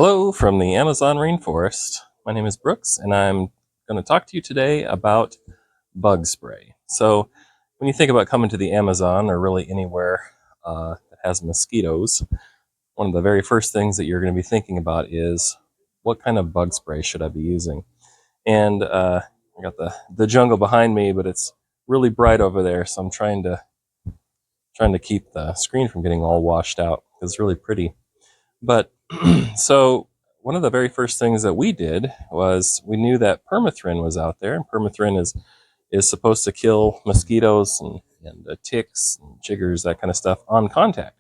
Hello from the Amazon rainforest. My name is Brooks, and I'm going to talk to you today about bug spray. So, when you think about coming to the Amazon or really anywhere that has mosquitoes, one of the very first things that you're going to be thinking about is what kind of bug spray should I be using? And I got the jungle behind me, but it's really bright over there, so I'm trying to keep the screen from getting all washed out. It's really pretty. But so one of the very first things that we did was we knew that permethrin was out there, and permethrin is supposed to kill mosquitoes and ticks and chiggers, that kind of stuff, on contact.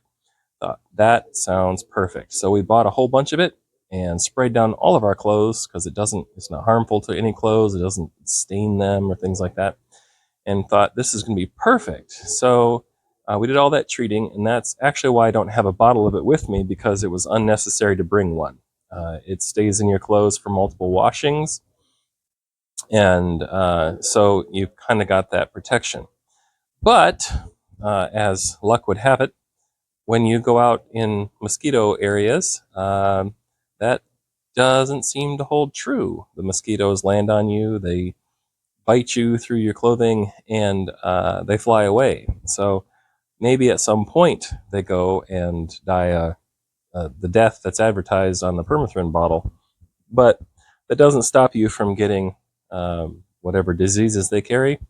Thought that sounds perfect. So we bought a whole bunch of it and sprayed down all of our clothes because it's not harmful to any clothes. It doesn't stain them or things like that. And thought this is going to be perfect. So we did all that treating, and that's actually why I don't have a bottle of it with me, because it was unnecessary to bring one. It stays in your clothes for multiple washings, and so you've kind of got that protection. But as luck would have it, when you go out in mosquito areas, that doesn't seem to hold true. The mosquitoes land on you, they bite you through your clothing, and they fly away. So maybe at some point they go and die the death that's advertised on the permethrin bottle, but that doesn't stop you from getting whatever diseases they carry,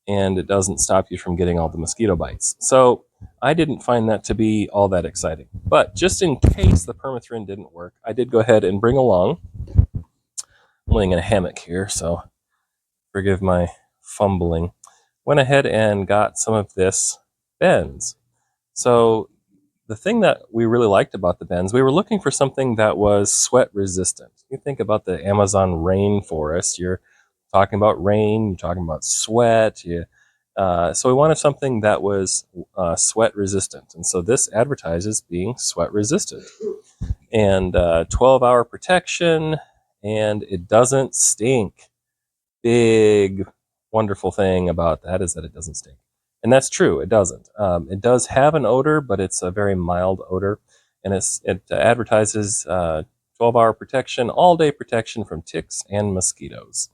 and it doesn't stop you from getting all the mosquito bites. So I didn't find that to be all that exciting. But just in case the permethrin didn't work, I did go ahead and bring along, I'm laying in a hammock here, so forgive my fumbling, went ahead and got some of this Benz. So the thing that we really liked about the Benz, we were looking for something that was sweat resistant. You think about the Amazon rainforest, you're talking about rain, you're talking about sweat. So we wanted something that was sweat resistant. And so this advertises being sweat resistant. And 12-hour protection, and it doesn't stink. Big, wonderful thing about that is that it doesn't stink. And that's true, it doesn't. It does have an odor, but it's a very mild odor. And it advertises 12-hour protection, all-day protection from ticks and mosquitoes.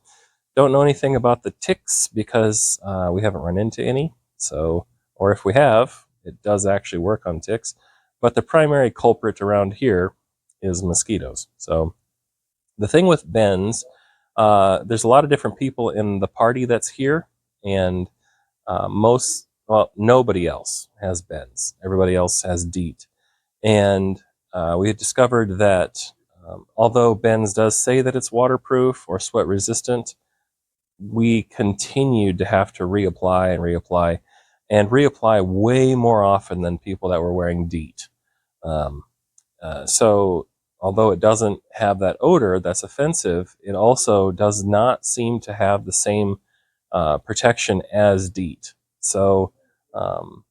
Don't know anything about the ticks because we haven't run into any. So, or if we have, it does actually work on ticks. But the primary culprit around here is mosquitoes. So the thing with Ben's, there's a lot of different people in the party that's here, and nobody else has Ben's. Everybody else has DEET. And we had discovered that although Ben's does say that it's waterproof or sweat resistant, we continued to have to reapply and reapply way more often than people that were wearing DEET. Um, so although it doesn't have that odor that's offensive, it also does not seem to have the same protection as DEET. So um,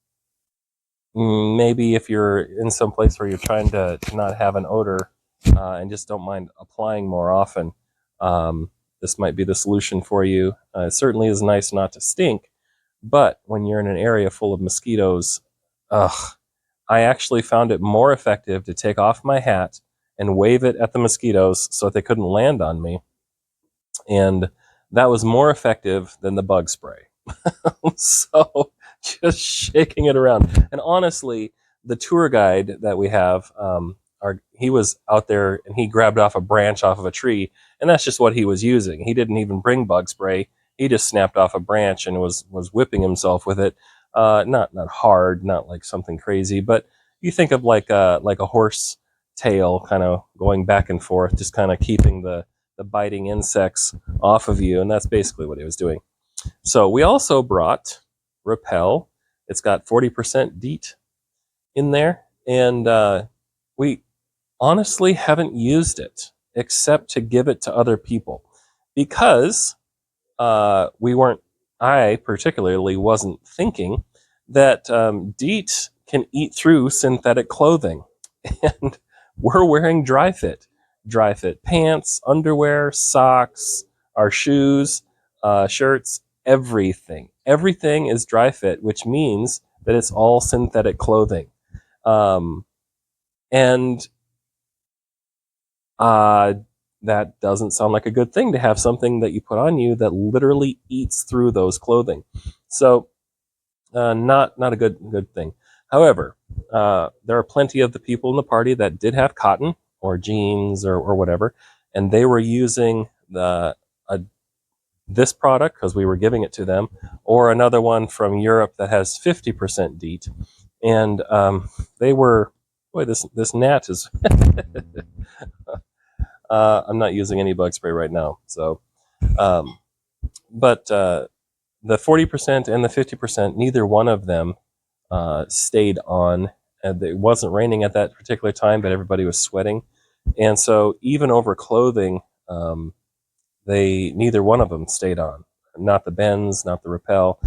maybe if you're in some place where you're trying to not have an odor and just don't mind applying more often, this might be the solution for you. It certainly is nice not to stink, but when you're in an area full of mosquitoes, ugh, I actually found it more effective to take off my hat and wave it at the mosquitoes so that they couldn't land on me. And that was more effective than the bug spray. So just shaking it around. And honestly, the tour guide that we have, he was out there and he grabbed off a branch off of a tree, and that's just what he was using. He didn't even bring bug spray. He just snapped off a branch and was whipping himself with it. Not hard, not like something crazy, but you think of like a horse tail kind of going back and forth, just kind of keeping the biting insects off of you, and that's basically what he was doing. So we also brought Repel. It's got 40% DEET in there, and we honestly haven't used it except to give it to other people because we weren't. I particularly wasn't thinking that DEET can eat through synthetic clothing, and we're wearing dry fit pants, underwear, socks, our shoes, shirts, everything. Everything is dry fit, which means that it's all synthetic clothing. And Uh, that doesn't sound like a good thing to have something that you put on you that literally eats through those clothing. So, not a good thing. However, there are plenty of the people in the party that did have cotton or jeans or whatever, and they were using this product because we were giving it to them, or another one from Europe that has 50% DEET, and they were, boy, this gnat is. I'm not using any bug spray right now, so um, but the 40% and the 50%, neither one of them stayed on. And it wasn't raining at that particular time, but everybody was sweating, and so even over clothing, they neither one of them stayed on. Not the Bends, not the Repel.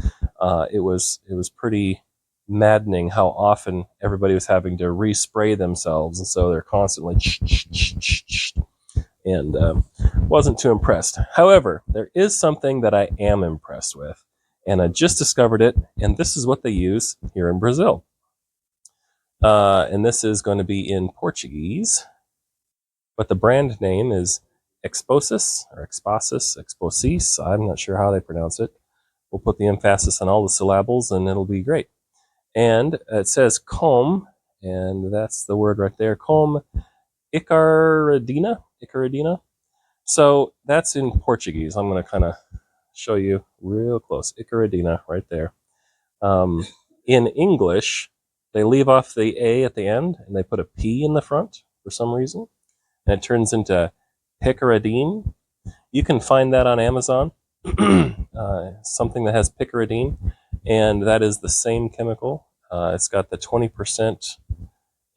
It was pretty maddening how often everybody was having to respray themselves, and so they're constantly and wasn't too impressed. However, there is something that I am impressed with, and I just discovered it, and this is what they use here in Brazil. And this is going to be in Portuguese, but the brand name is Exposis or Exposis. I'm not sure how they pronounce it. We'll put the emphasis on all the syllables, and it'll be great. And it says comb, and that's the word right there, comb Icaridina. So that's in Portuguese. I'm going to kind of show you real close. Icaridina right there. Um, in English, they leave off the A at the end and they put a P in the front for some reason. And it turns into picaridine. You can find that on Amazon. Something that has picaridine, and that is the same chemical. It's got the 20%.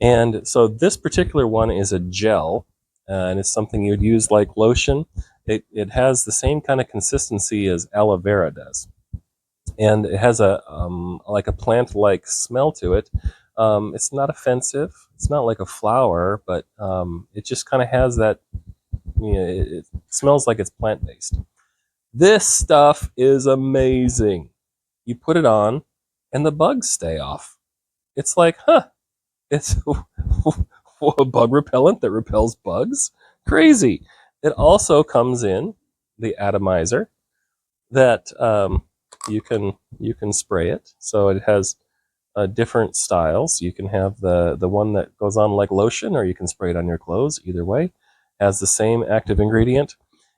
And so this particular one is a gel, and it's something you would use like lotion. It has the same kind of consistency as aloe vera does, and it has a like a plant-like smell to it. It's not offensive. It's not like a flower, but it just kind of has that. It smells like it's plant-based. This stuff is amazing. You put it on, and the bugs stay off. It's like, huh? It's a bug repellent that repels bugs. Crazy. It also comes in the atomizer that you can spray it. So it has different styles. You can have the one that goes on like lotion, or you can spray it on your clothes. Either way, has the same active ingredient.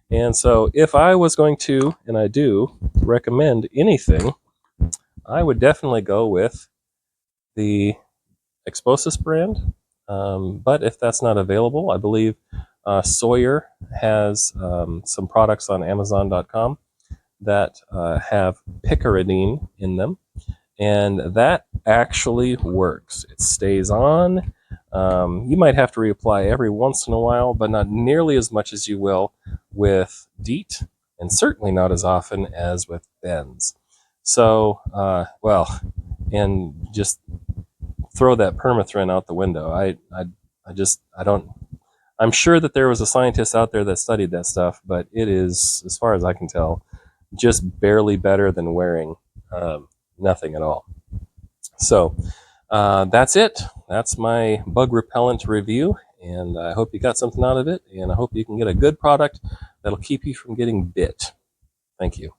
And so, if I was going to, and I do, recommend anything, I would definitely go with the Exposis brand. But if that's not available, I believe Sawyer has some products on Amazon.com that have picaridine in them, and that actually works. It stays on. You might have to reapply every once in a while, but not nearly as much as you will with DEET, and certainly not as often as with Bends. So, and just throw that permethrin out the window. I don't. I'm sure that there was a scientist out there that studied that stuff, but it is, as far as I can tell, just barely better than wearing nothing at all. So that's it. That's my bug repellent review, and I hope you got something out of it, and I hope you can get a good product that'll keep you from getting bit. Thank you.